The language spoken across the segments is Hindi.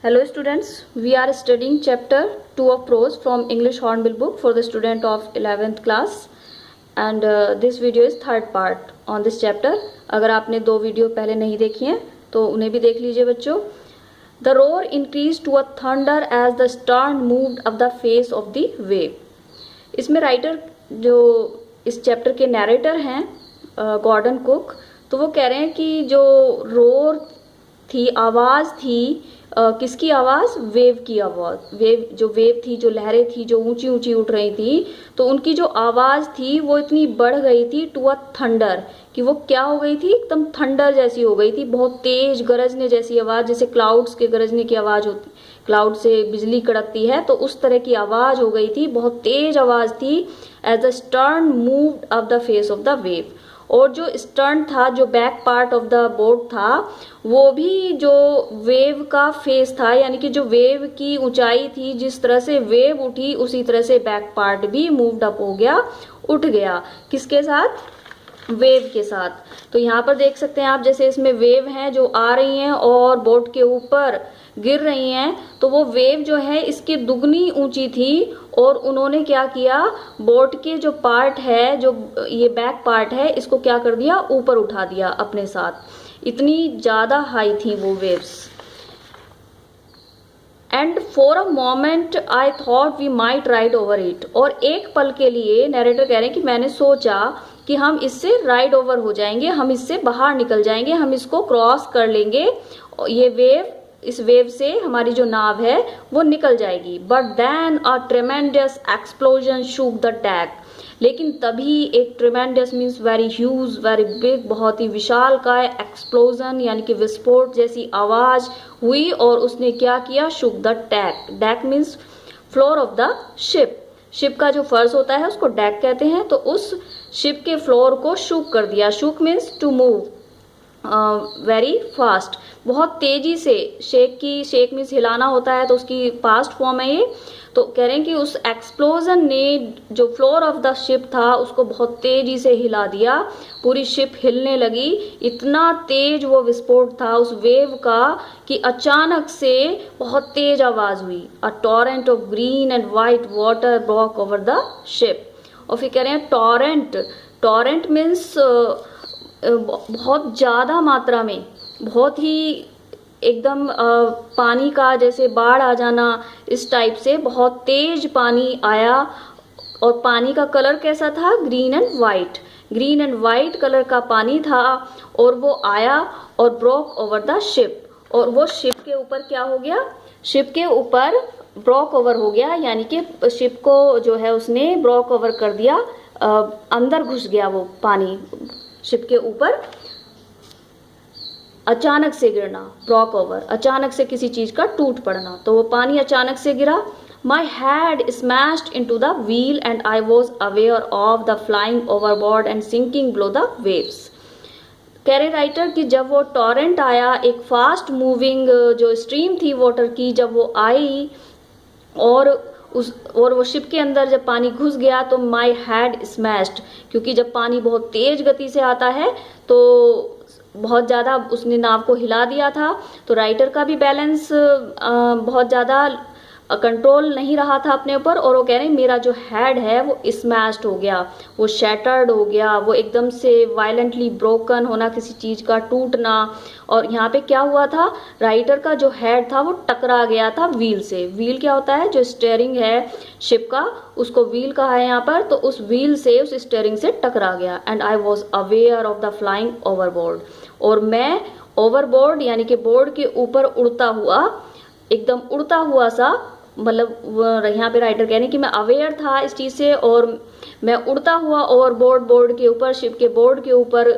Hello students, we are studying chapter 2 of prose from English Hornbill book for the student of 11th class and this video is third part on this chapter. अगर आपने दो वीडियो पहले नहीं देखी हैं तो उन्हें भी देख लीजिए बच्चों. The roar increased to a thunder as the stern moved up the face of the wave. इसमें राइटर जो इस चैप्टर के नरेटर हैं गॉर्डन कुक, तो वो कह रहे हैं कि जो रोर थी, आवाज़ थी, किसकी आवाज़? वेव की आवाज़. वेव थी, जो लहरें थी, जो ऊंची ऊंची उठ रही थी, तो उनकी जो आवाज़ थी वो इतनी बढ़ गई थी टू अ थंडर, कि वो क्या हो गई थी? एकदम थंडर जैसी हो गई थी, बहुत तेज गरजने जैसी आवाज़, जैसे क्लाउड्स के गरजने की आवाज़ होती, क्लाउड से बिजली कड़कती है, तो उस तरह की आवाज़ हो गई थी, बहुत तेज आवाज़ थी. As the stern moved up the face of the wave. और जो स्टर्न था, जो back part of the boat था, वो भी जो वेव का फेस था, यानी कि जो वेव की ऊंचाई थी, जिस तरह से वेव उठी उसी तरह से बैक पार्ट भी मूव्ड अप हो गया, उठ गया. किसके साथ? वेव के साथ. तो यहाँ पर देख सकते हैं आप, जैसे इसमें वेव हैं जो आ रही हैं और बोट के ऊपर गिर रही हैं, तो वो वेव जो है इसकी दुगनी ऊंची थी और उन्होंने क्या किया? बोट के जो पार्ट है, जो ये बैक पार्ट है, इसको क्या कर दिया? ऊपर उठा दिया अपने साथ. इतनी ज्यादा हाई थी वो waves. And for a moment I thought we might ride over it. और एक पल के लिए नरेटर कह रहे हैं कि मैंने सोचा कि हम इससे राइड ओवर हो जाएंगे, हम इससे बाहर निकल जाएंगे, हम इसको क्रॉस कर लेंगे, ये वेव, इस वेव से हमारी जो नाव है वो निकल जाएगी. But then a tremendous explosion shook the deck. लेकिन तभी एक tremendous means very huge, very big, बहुत ही विशाल का एक्सप्लोजन यानी कि विस्फोट जैसी आवाज हुई और उसने क्या किया? Shook the deck. Deck means floor of the ship. Ship का जो फर्श होता है उसको डेक कहते हैं. तो उस शिप के फ्लोर को शूक कर दिया. Shook means to move very fast, बहुत तेजी से. शेक मीन्स हिलाना होता है, तो उसकी पास्ट फॉर्म है ये. तो कह रहे हैं कि उस एक्सप्लोजन ने जो फ्लोर ऑफ द शिप था उसको बहुत तेजी से हिला दिया, पूरी शिप हिलने लगी. इतना तेज वो विस्फोट था उस वेव का कि अचानक से बहुत तेज आवाज हुई. A torrent of green and white water broke over the ship. और फिर कह रहे हैं टॉरेंट. टॉरेंट मीन्स बहुत ज्यादा मात्रा में, बहुत ही एकदम पानी का जैसे बाढ़ आ जाना, इस टाइप से बहुत तेज पानी आया. और पानी का कलर कैसा था? Green and white. Green and white colour का पानी था और वो आया और ब्रोक ओवर द शिप. और वो शिप के ऊपर क्या हो गया? शिप के ऊपर ब्रोक ओवर हो गया, यानी कि शिप को जो है उसने ब्रोक ओवर कर दिया, अंदर घुस गया वो पानी शिप के ऊपर. अचानक से गिरना, ब्रोक ओवर, अचानक से किसी चीज का टूट पड़ना, तो वो पानी अचानक से गिरा. My head smashed into the wheel and I was aware of the flying overboard and sinking below the waves. कह रहे राइटर कि जब वो टॉरेंट आया, एक फास्ट मूविंग जो स्ट्रीम थी वाटर की, जब वो आई और वो शिप के अंदर जब पानी घुस गया, तो माई हैड स्मैश्ड, क्योंकि जब पानी बहुत तेज गति से आता है तो बहुत ज़्यादा उसने नाव को हिला दिया था. तो राइटर का भी बैलेंस बहुत ज़्यादा कंट्रोल नहीं रहा था अपने ऊपर, और वो कह रहे हैं मेरा जो हेड है वो स्मैश्ड हो गया, वो शैटर्ड हो गया, वो एकदम से वायलेंटली ब्रोकन होना, किसी चीज़ का टूटना. और यहाँ पे क्या हुआ था? राइटर का जो हेड था वो टकरा गया था व्हील से. व्हील क्या होता है? जो स्टीयरिंग है शिप का, उसको व्हील कहा है यहाँ पर. तो उस व्हील से, उस स्टीयरिंग से टकरा गया. And I was aware of the flying overboard. और मैं ओवरबोर्ड यानी कि बोर्ड के ऊपर उड़ता हुआ, एकदम उड़ता हुआ सा, मतलब यहाँ पे राइटर कह रहे हैं कि मैं अवेयर था इस चीज से और मैं उड़ता हुआ ओवरबोर्ड, बोर्ड के ऊपर, शिप के बोर्ड के ऊपर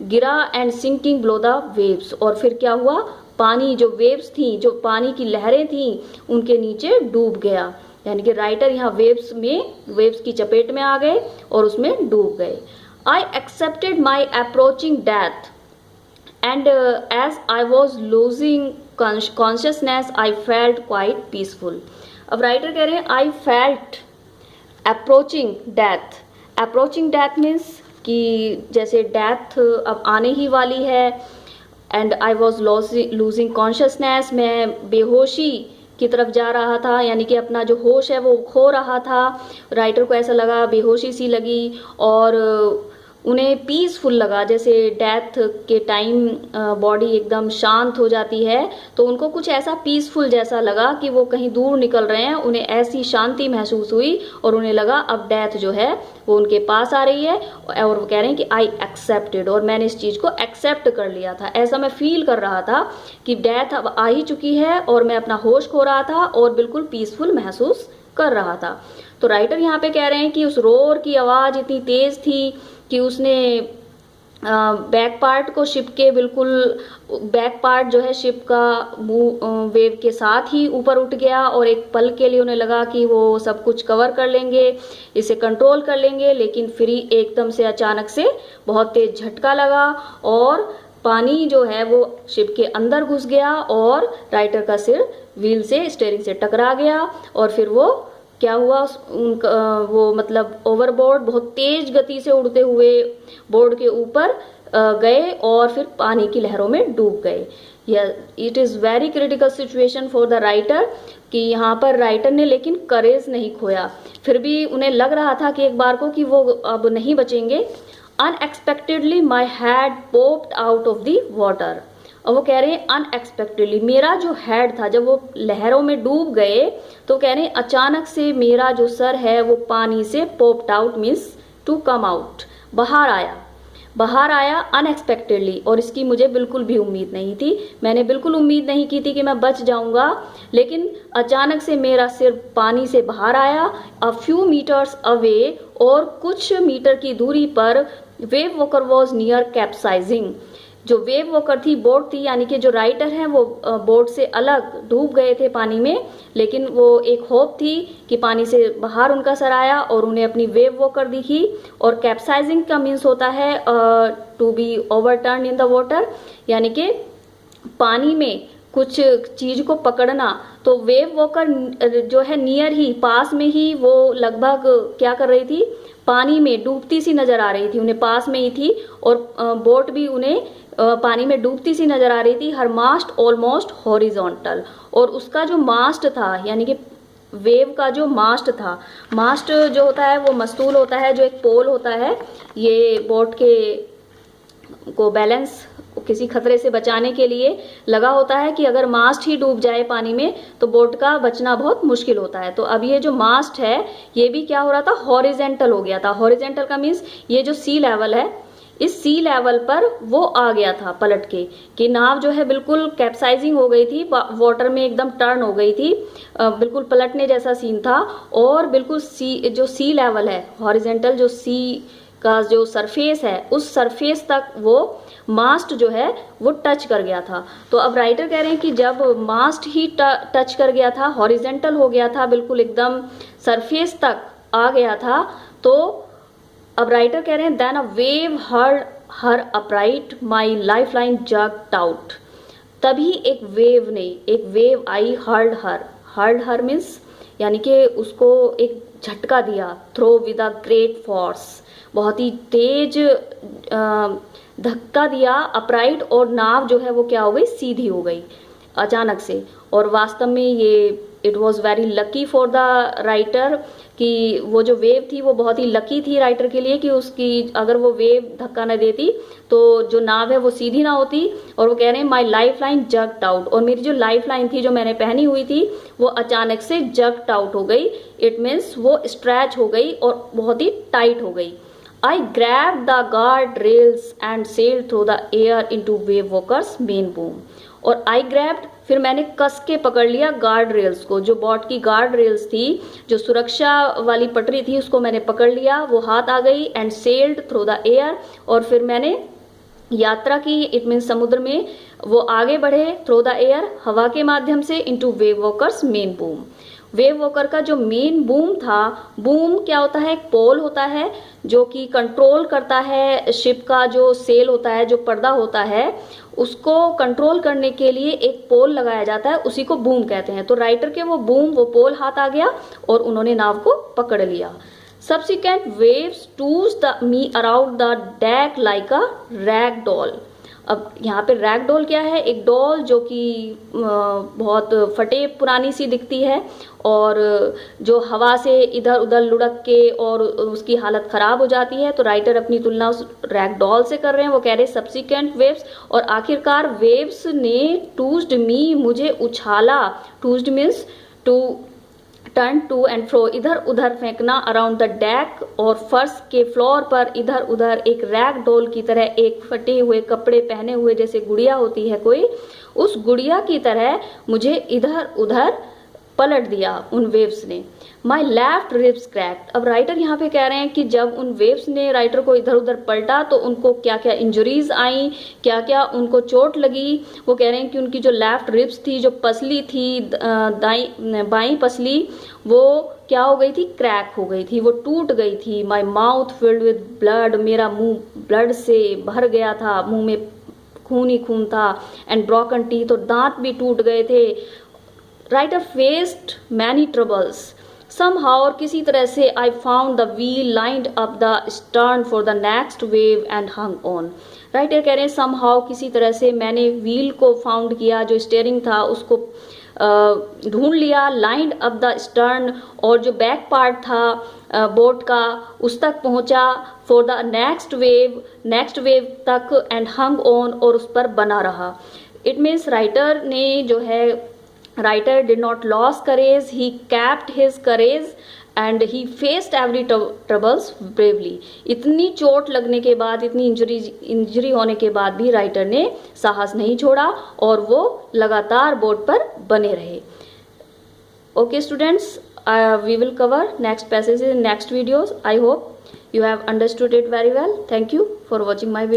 गिरा. And sinking below the waves. और फिर क्या हुआ? पानी, जो वेव्स थी, जो पानी की लहरें थी, उनके नीचे डूब गया. यानी कि राइटर यहाँ वेव्स की चपेट में आ गए और उसमें डूब गए. I accepted my approaching death and as I was losing consciousness I felt quite peaceful. अब राइटर कह रहे हैं I felt approaching death. Approaching death means कि जैसे डेथ अब आने ही वाली है, and I was losing consciousness, मैं बेहोशी की तरफ जा रहा था, यानी कि अपना जो होश है वो खो रहा था। राइटर को ऐसा लगा, बेहोशी सी लगी, और उन्हें पीसफुल लगा, जैसे डेथ के टाइम बॉडी एकदम शांत हो जाती है, तो उनको कुछ ऐसा पीसफुल जैसा लगा कि वो कहीं दूर निकल रहे हैं। उन्हें ऐसी शांति महसूस हुई और उन्हें लगा अब डेथ जो है वो उनके पास आ रही है, और वो कह रहे हैं कि आई एक्सेप्टेड, और मैंने इस चीज को एक्सेप्ट कर लिया था। ऐसा मैं फील कर रहा था कि डेथ अब आ ही चुकी है, और मैं अपना होश खो रहा था और बिल्कुल पीसफुल महसूस कर रहा था। तो राइटर यहाँ पे कह रहे हैं कि उस रोर की आवाज इतनी तेज थी कि उसने बैक पार्ट को, शिप के बिल्कुल बैक पार्ट जो है शिप का वेव के साथ ही ऊपर उठ गया, और एक पल के लिए उन्हें लगा कि वो सब कुछ कवर कर लेंगे, इसे कंट्रोल कर लेंगे, लेकिन फिर एकदम से अचानक से बहुत तेज झटका लगा और पानी जो है वो शिप के अंदर घुस गया, और राइटर का सिर व्हील से, स्टीयरिंग से टकरा गया, और फिर वो क्या हुआ, उनका वो मतलब ओवरबोर्ड बहुत तेज गति से उड़ते हुए बोर्ड के ऊपर गए और फिर पानी की लहरों में डूब गए। It is very critical situation for the writer, कि यहाँ पर राइटर ने लेकिन करेज नहीं खोया, फिर भी उन्हें लग रहा था कि एक बार को कि वो अब नहीं बचेंगे। Unexpectedly my head popped out of the water, और वो कह रहे हैं अनएक्सपेक्टेडली, मेरा जो हेड था जब वो लहरों में डूब गए, तो कह रहे हैं अचानक से मेरा जो सर है वो पानी से popped out means to come out, बाहर आया अनएक्सपेक्टेडली, और इसकी मुझे बिल्कुल भी उम्मीद नहीं थी। मैंने बिल्कुल उम्मीद नहीं की थी कि मैं बच जाऊंगा, लेकिन अचानक से मेरा सिर पानी से बाहर आया। अ फ्यू मीटर्स अवे, और कुछ मीटर की दूरी पर wave walker was near capsizing, जो वेव वॉकर थी, बोट थी, यानी कि जो राइटर हैं वो बोट से अलग डूब गए थे पानी में, लेकिन वो एक होप थी कि पानी से बाहर उनका सर आया और उन्हें अपनी वेव वॉकर दिखी। और कैप्साइजिंग का मीन्स होता है to be overturn in the water, यानी कि पानी में कुछ चीज को पकड़ना। तो वेव वॉकर जो है नियर ही, पास में ही, वो लगभग क्या कर रही थी, पानी में डूबती सी नजर आ रही थी, उन्हें पास में ही थी, और बोट भी उन्हें पानी में डूबती सी नजर आ रही थी। हर मास्ट ऑलमोस्ट हॉरिजॉन्टल, और उसका जो मास्ट था, यानी कि वेव का जो मास्ट था, मास्ट जो होता है वो मस्तूल होता है, जो एक पोल होता है, ये बोट के को बैलेंस किसी खतरे से बचाने के लिए लगा होता है, कि अगर मास्ट ही डूब जाए पानी में तो बोट का बचना बहुत मुश्किल होता है। तो अब ये जो मास्ट है ये भी क्या हो रहा था, हॉरिजेंटल हो गया था। हॉरिजेंटल का मीन्स ये जो सी लेवल है, इस सी लेवल पर वो आ गया था पलट के, कि नाव जो है बिल्कुल कैप्साइजिंग हो गई थी, वाटर में एकदम टर्न हो गई थी, बिल्कुल पलटने जैसा सीन था। और बिल्कुल जो सी लेवल है, हॉरिजेंटल जो सी का जो सरफेस है, उस सरफेस तक वो मास्ट जो है वो टच कर गया था। तो अब राइटर कह रहे हैं कि जब मास्ट ही टच कर गया था, हॉरिजेंटल हो गया था, बिल्कुल एकदम सरफेस तक आ गया था, तो अब राइटर कह रहे हैं then a wave hurled her upright, my life line jerked out. तभी एक वेव आई, हर्ड हर मीन्स यानी कि उसको एक झटका दिया, throw with a great force, बहुत ही तेज धक्का दिया, अपराइट, और नाव जो है वो क्या हो गई, सीधी हो गई अचानक से। और वास्तव में ये it was very lucky for the writer, कि वो जो वेव थी वो बहुत ही लकी थी राइटर के लिए, कि उसकी अगर वो वेव धक्का न देती तो जो नाव है वो सीधी ना होती। और वो कह रहे हैं माई लाइफ लाइन जग्ड आउट, और मेरी जो लाइफ लाइन थी जो मैंने पहनी हुई थी वो अचानक से जग्ड आउट हो गई। इट मीन्स वो स्ट्रेच हो गई और बहुत ही टाइट हो गई। I grabbed the guard rails and sailed through the air into wave walker's main boom. और I grabbed, फिर मैंने कस के पकड़ लिया गार्ड रेल्स को, जो बोट की गार्ड रेल्स थी, जो सुरक्षा वाली पटरी थी, उसको मैंने पकड़ लिया, वो हाथ आ गई। And sailed through the air, और फिर मैंने यात्रा की, इट मीन्स समुद्र में वो आगे बढ़े, थ्रू द एयर, हवा के माध्यम से, into wave walkers main boom. Wave walker का जो मेन बूम था, बूम क्या होता है, एक पोल होता है जो कि कंट्रोल करता है शिप का जो सेल होता है, जो पर्दा होता है, उसको कंट्रोल करने के लिए एक पोल लगाया जाता है, उसी को बूम कहते हैं। तो राइटर के वो पोल हाथ आ गया और उन्होंने नाव को पकड़ लिया। Subsequent waves tossed me around the deck like a rag doll. अब यहाँ पे रैग डॉल क्या है? एक डॉल जो कि बहुत फटे पुरानी सी दिखती है और जो हवा से इधर उधर लुढ़क के और उसकी हालत खराब हो जाती है। तो राइटर अपनी तुलना उस रैग डॉल से कर रहे हैं। वो कह रहे हैं सब्सिक्वेंट वेव्स, और आखिरकार वेव्स ने टूज्ड मी, मुझे उछाला। Tossed means to turn to and fro, इधर उधर फेंकना। अराउंड द डेक, और फर्श के फ्लोर पर इधर उधर, एक रैग डॉल की तरह, एक फटे हुए कपड़े पहने हुए जैसे गुड़िया होती है कोई, उस गुड़िया की तरह मुझे इधर उधर पलट दिया उन वेव्स ने। My left ribs cracked. अब राइटर यहाँ पे कह रहे हैं कि जब उन वेव्स ने राइटर को इधर उधर पलटा तो उनको क्या क्या इंजरीज आई, क्या क्या उनको चोट लगी। वो कह रहे हैं कि उनकी जो लेफ्ट रिब्स थी, जो पसली थी, बाई पसली, वो क्या हो गई थी? क्रैक हो गई थी, वो टूट गई थी। My mouth filled with blood, मेरा मुंह ब्लड से भर गया था, मुंह में खून ही खून था। एंड ब्रोकन टीथ, और दांत भी टूट गए थे। Writer faced many troubles somehow, और किसी तरह से, I found the wheel lined up the stern for the next wave and hung on. Writer कह रहे हैं somehow, किसी तरह से मैंने व्हील को फाउंड किया, जो स्टीयरिंग था उसको ढूंढ लिया। लाइंड अप द स्टर्न, और जो बैक पार्ट था बोट का उस तक पहुंचा। फॉर द नेक्स्ट वेव तक, एंड हंग ऑन, और उस पर बना रहा। इट मीन्स राइटर ने जो है, writer did not loss courage, he kept his courage and he faced every troubles bravely. इतनी चोट लगने के बाद, इतनी इंजरी होने के बाद भी राइटर ने साहस नहीं छोड़ा और वो लगातार बोर्ड पर बने रहे। Okay students, we will cover next passages in next videos. I hope you have understood it very well. Thank you for watching my video.